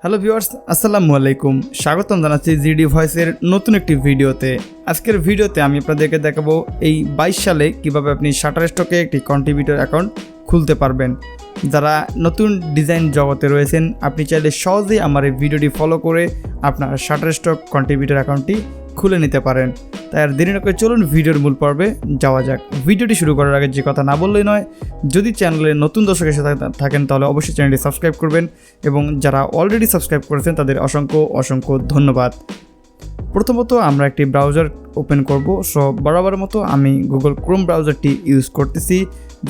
Hello viewers, আসসালামু আলাইকুম। স্বাগতম জানাচ্ছি GDVoiceর নতুন একটি ভিডিওতে। আজকের ভিডিওতে আমি আপনাদেরকে দেখাবো এই 22 সালে কিভাবে আপনি শাটারস্টকে একটি কন্ট্রিবিউটর অ্যাকাউন্ট খুলতে পারবেন। যারা নতুন ডিজাইন জগতে রয়েছেন, আপনি চাইলে সহজেই আমার এই ভিডিওটি ফলো করে আপনার শাটারস্টক কন্ট্রিবিউটর অ্যাকাউন্টটি খুলে নিতে পারেন। তাই আর দেরি না করে চলুন ভিডিওর মূল পর্বে যাওয়া যাক। ভিডিওটি শুরু করার আগে যে কথা না বললেই নয়, যদি চ্যানেলে নতুন দর্শক এসে থাকেন তাহলে অবশ্যই চ্যানেলটি সাবস্ক্রাইব করবেন এবং যারা অলরেডি সাবস্ক্রাইব করেছেন তাদের অসংখ্য ধন্যবাদ। প্রথমত আমরা একটি ব্রাউজার ওপেন করব। বরাবরের মতো আমি গুগল ক্রোম ব্রাউজারটি ইউজ করতেছি,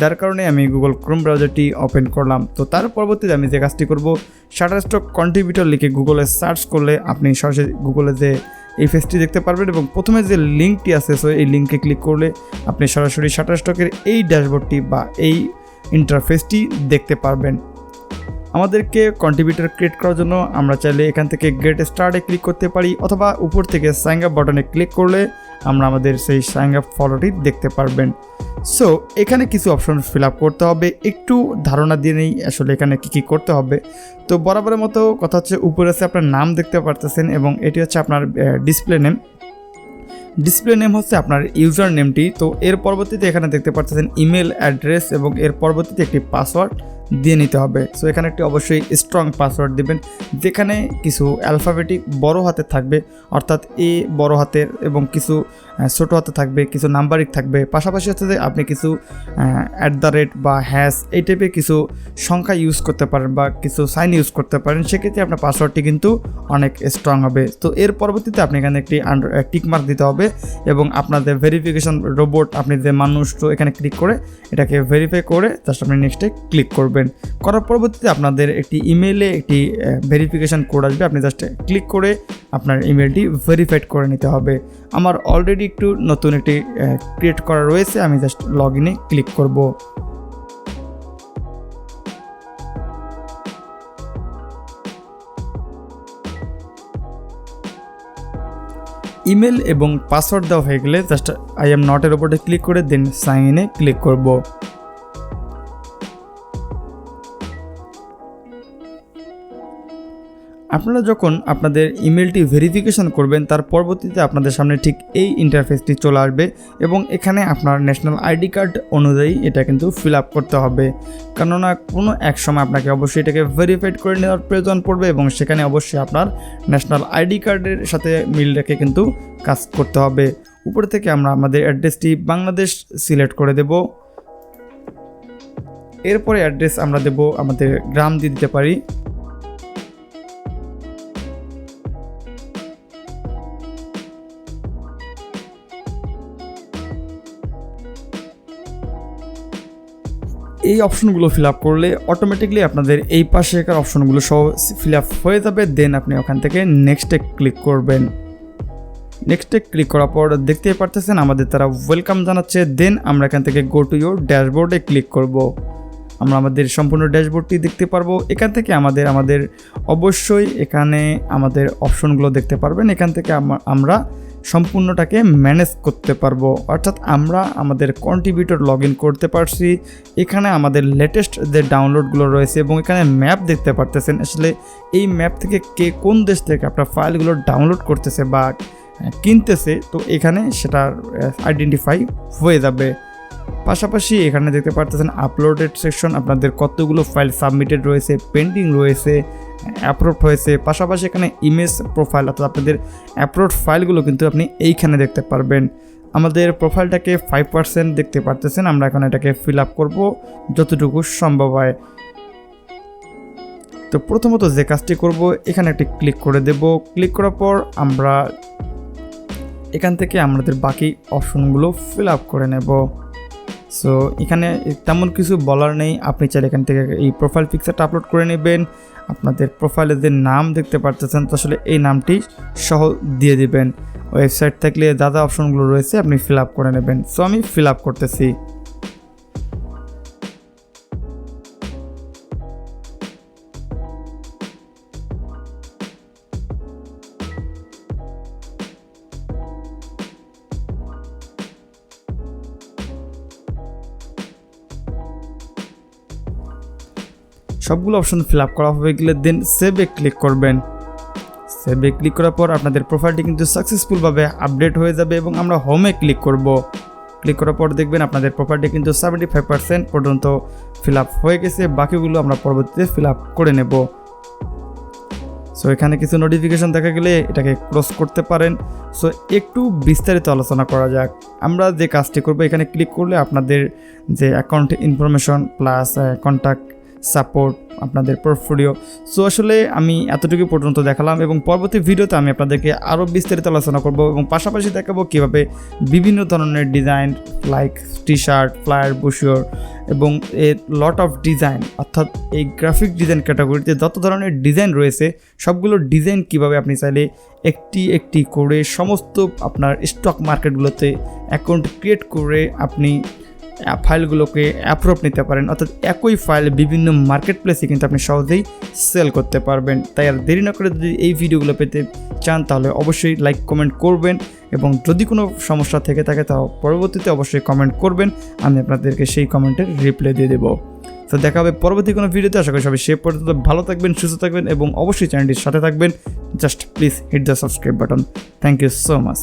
যার কারণে আমি গুগল ক্রোম ব্রাউজারটি ওপেন করলাম। তো তার পরবর্তীতে আমি যে কাজটি করব, শাটারস্টক কন্ট্রিবিউটর লিখে গুগলে সার্চ করলে আপনি সরাসরি গুগলে যে এই পেজটি দেখতে পারবেন এবং প্রথমে যে লিঙ্কটি আছে এই লিঙ্কে ক্লিক করলে আপনি সরাসরি শাটারস্টকের এই ড্যাশবোর্ডটি বা এই ইন্টারফেসটি দেখতে পারবেন। আমাদেরকে কন্ট্রিবিউটর ক্রিয়েট করার জন্য আমরা চাইলে এখান থেকে গেট স্টার্টে ক্লিক করতে পারি, অথবা উপর থেকে সাইন আপ বাটনে ক্লিক করলে আমরা আমাদের সেই সাইন আপ ফলোটি দেখতে পারবেন। সো এখানে কিছু অপশন ফিল আপ করতে হবে। একটু ধারণা দিয়ে নেই আসলে এখানে কী করতে হবে। তো বরাবরের মতো কথা হচ্ছে, উপরে আছে আপনার নাম দেখতে পারতেছেন এবং এটি হচ্ছে আপনার ডিসপ্লে নেম হচ্ছে আপনার ইউজার নেমটি। তো এর পরবর্তীতে এখানে দেখতে পাচ্ছেন ইমেল অ্যাড্রেস এবং এর পরবর্তীতে একটি পাসওয়ার্ড দিয়ে নিতে হবে। সো এখানে একটি অবশ্যই স্ট্রং পাসওয়ার্ড দিবেন, যেখানে কিছু অ্যালফাবেটিক বড় হাতে থাকবে, অর্থাৎ এ বড় হাতের এবং কিছু ছোটো হাতে থাকবে, কিছু নাম্বারিক থাকবে। পাশাপাশি হচ্ছে যে আপনি কিছু @ বা হ্যাশ এই টাইপের কিছু সংখ্যা ইউজ করতে পারেন বা কিছু সাইন ইউজ করতে পারেন। সেক্ষেত্রে আপনার পাসওয়ার্ডটি কিন্তু অনেক স্ট্রং হবে। তো এর পরবর্তীতে আপনি এখানে একটি টিকমার্ক দিতে হবে এবং আপনাদের ভেরিফিকেশন রোবট, আপনি যে মানুষ, তো এখানে ক্লিক করে এটাকে ভেরিফাই করে জাস্ট আপনি নেক্সটে ক্লিক করবেন। করার পরবর্তীতে আপনাদের একটি ইমেইলে একটি ভেরিফিকেশন কোড আসবে, আপনি জাস্ট ক্লিক করে আপনার ইমেলটি ভেরিফাইড করে নিতে হবে। আমার অলরেডি একটু নতুন একটি ক্রিয়েট করা রয়েছে, আমি জাস্ট লগ ইনে ক্লিক করব। ইমেল এবং পাসওয়ার্ড দেওয়া হয়ে গেলে জাস্ট আই এম নটের ওপরে ক্লিক করে দেন সাইন ইনে ক্লিক করব। আপনারা যখন আপনাদের ইমেলটি ভেরিফিকেশন করবেন, তার পরবর্তীতে আপনাদের সামনে ঠিক এই ইন্টারফেসটি চলে আসবে এবং এখানে আপনার ন্যাশনাল আইডি কার্ড অনুযায়ী এটা কিন্তু ফিল আপ করতে হবে। কেননা কোনো এক সময় আপনাকে অবশ্যই এটাকে ভেরিফাইড করে নেওয়ার প্রয়োজন পড়বে এবং সেখানে অবশ্যই আপনার ন্যাশনাল আইডি কার্ডের সাথে মিল রেখে কিন্তু কাজ করতে হবে। উপর থেকে আমরা আমাদের অ্যাড্রেসটি বাংলাদেশ সিলেক্ট করে দেব। এরপরে অ্যাড্রেস আমরা দেব, আমাদের গ্রাম দিয়ে দিতে পারি। এই অপশনগুলো ফিল আপ করলে অটোমেটিকলি আপনাদের এই পাশেকার অপশনগুলো সব ফিল আপ হয়ে যাবে। দেন আপনি ওখান থেকে নেক্সটে ক্লিক করবেন। নেক্সটে ক্লিক করার পর দেখতেই পারতেছেন আমাদের তারা ওয়েলকাম জানাচ্ছে। দেন আমরা এখান থেকে গো টু ইউর ড্যাশবোর্ডে ক্লিক করব। আমরা আমাদের সম্পূর্ণ ড্যাশবোর্ডটি দেখতে পারবো। এখান থেকে আমাদের অবশ্যই এখানে আমাদের অপশনগুলো দেখতে পারবেন। এখান থেকে আমরা সম্পূর্ণটাকে ম্যানেজ করতে পারবো, অর্থাৎ আমরা আমাদের কন্ট্রিবিউটর লগ ইন করতে পারছি। এখানে আমাদের লেটেস্ট যে ডাউনলোডগুলো রয়েছে এবং এখানে ম্যাপ দেখতে পারতেছেন। আসলে এই ম্যাপ থেকে কে কোন দেশ থেকে আপনার ফাইলগুলো ডাউনলোড করতেছে বা কিনতেছে, তো এখানে সেটার আইডেন্টিফাই হয়ে যাবে। পাশাপাশি এখানে দেখতে পারতেছেন আপলোডেড সেকশন, আপনাদের কতগুলো ফাইল সাবমিটেড রয়েছে, পেন্ডিং রয়েছে, অ্যাপ্রুভ হয়েছে। পাশাপাশি এখানে ইমেজ প্রোফাইল, অর্থাৎ আপনাদের অ্যাপ্রুভ ফাইলগুলো কিন্তু আপনি এইখানে দেখতে পারবেন। আমাদের প্রোফাইলটাকে 5% দেখতে পারতেছেন। আমরা এখন এটাকে ফিল আপ করবো যতটুকু সম্ভব হয়। তো প্রথমত যে কাজটি করব, এখানে একটি ক্লিক করে দেব। ক্লিক করার পর আমরা এখান থেকে আমাদের বাকি অপশনগুলো ফিল আপ করে নেব। সো এখানে তেমন কিছু বলার নেই, আপনি চাইলে এখান থেকে এই প্রোফাইল পিকচারটা আপলোড করে নেবেন। আপনাদের প্রোফাইলে যে নাম দেখতে পারতেছেন, তো আসলে এই নামটি সহ দিয়ে দিবেন। ওয়েবসাইট থাকলে দাদা অপশনগুলো রয়েছে, আপনি ফিল আপ করে নেবেন। সো আমি ফিল আপ করতেছি। সবগুলো অপশন ফিল আপ করা হয়ে গেলে দেন সেভে ক্লিক করবেন। সেভে ক্লিক করার পর আপনাদের প্রোফাইলটি কিন্তু সাকসেসফুলভাবে আপডেট হয়ে যাবে এবং আমরা হোমে ক্লিক করব। ক্লিক করার পর দেখবেন আপনাদের প্রোফাইলটি কিন্তু 75% পর্যন্ত ফিল আপ হয়ে গেছে, বাকিগুলো আমরা পরবর্তীতে ফিল আপ করে নেব। সো এখানে কিছু নোটিফিকেশন দেখা গেলে এটাকে ক্লোজ করতে পারেন। সো একটু বিস্তারিত আলোচনা করা যাক। আমরা যে কাজটি করব, এখানে ক্লিক করলে আপনাদের যে account information plus contact support, আপনাদের পোর্টফোলিও। সো আসলে আমি এতটুকু পর্যন্ত দেখালাম এবং পরবর্তী ভিডিওতে আমি আপনাদেরকে আরও বিস্তারিত আলোচনা করব এবং পাশাপাশি দেখাবো কীভাবে বিভিন্ন ধরনের design like T shirt, flyer, brochure এবং এ লট অফ ডিজাইন, অর্থাৎ এই গ্রাফিক ডিজাইন ক্যাটাগরিতে যত ধরনের ডিজাইন রয়েছে সবগুলো ডিজাইন কিভাবে আপনি চাইলে একটি একটি করে সমস্ত আপনার স্টক মার্কেটগুলোতে অ্যাকাউন্ট ক্রিয়েট করে আপনি ফাইলগুলোকে অ্যাপ্রুভ নিতে পারেন, অর্থাৎ একই ফাইল বিভিন্ন মার্কেট প্লেসে কিন্তু আপনি সহজেই সেল করতে পারবেন। তাই আর দেরি না করে যদি এই ভিডিওগুলো পেতে চান তাহলে অবশ্যই লাইক কমেন্ট করবেন এবং যদি কোনো সমস্যা থেকে থাকে তাও পরবর্তীতে অবশ্যই কমেন্ট করবেন, আমি আপনাদেরকে সেই কমেন্টের রিপ্লাই দিয়ে দেবো। তো দেখা হবে পরবর্তী কোনো ভিডিওতে। আশা করি সবাই সে পর্যন্ত ভালো থাকবেন, সুস্থ থাকবেন এবং অবশ্যই চ্যানেলটির সাথে থাকবেন। Just please hit the subscribe button. Thank you so much.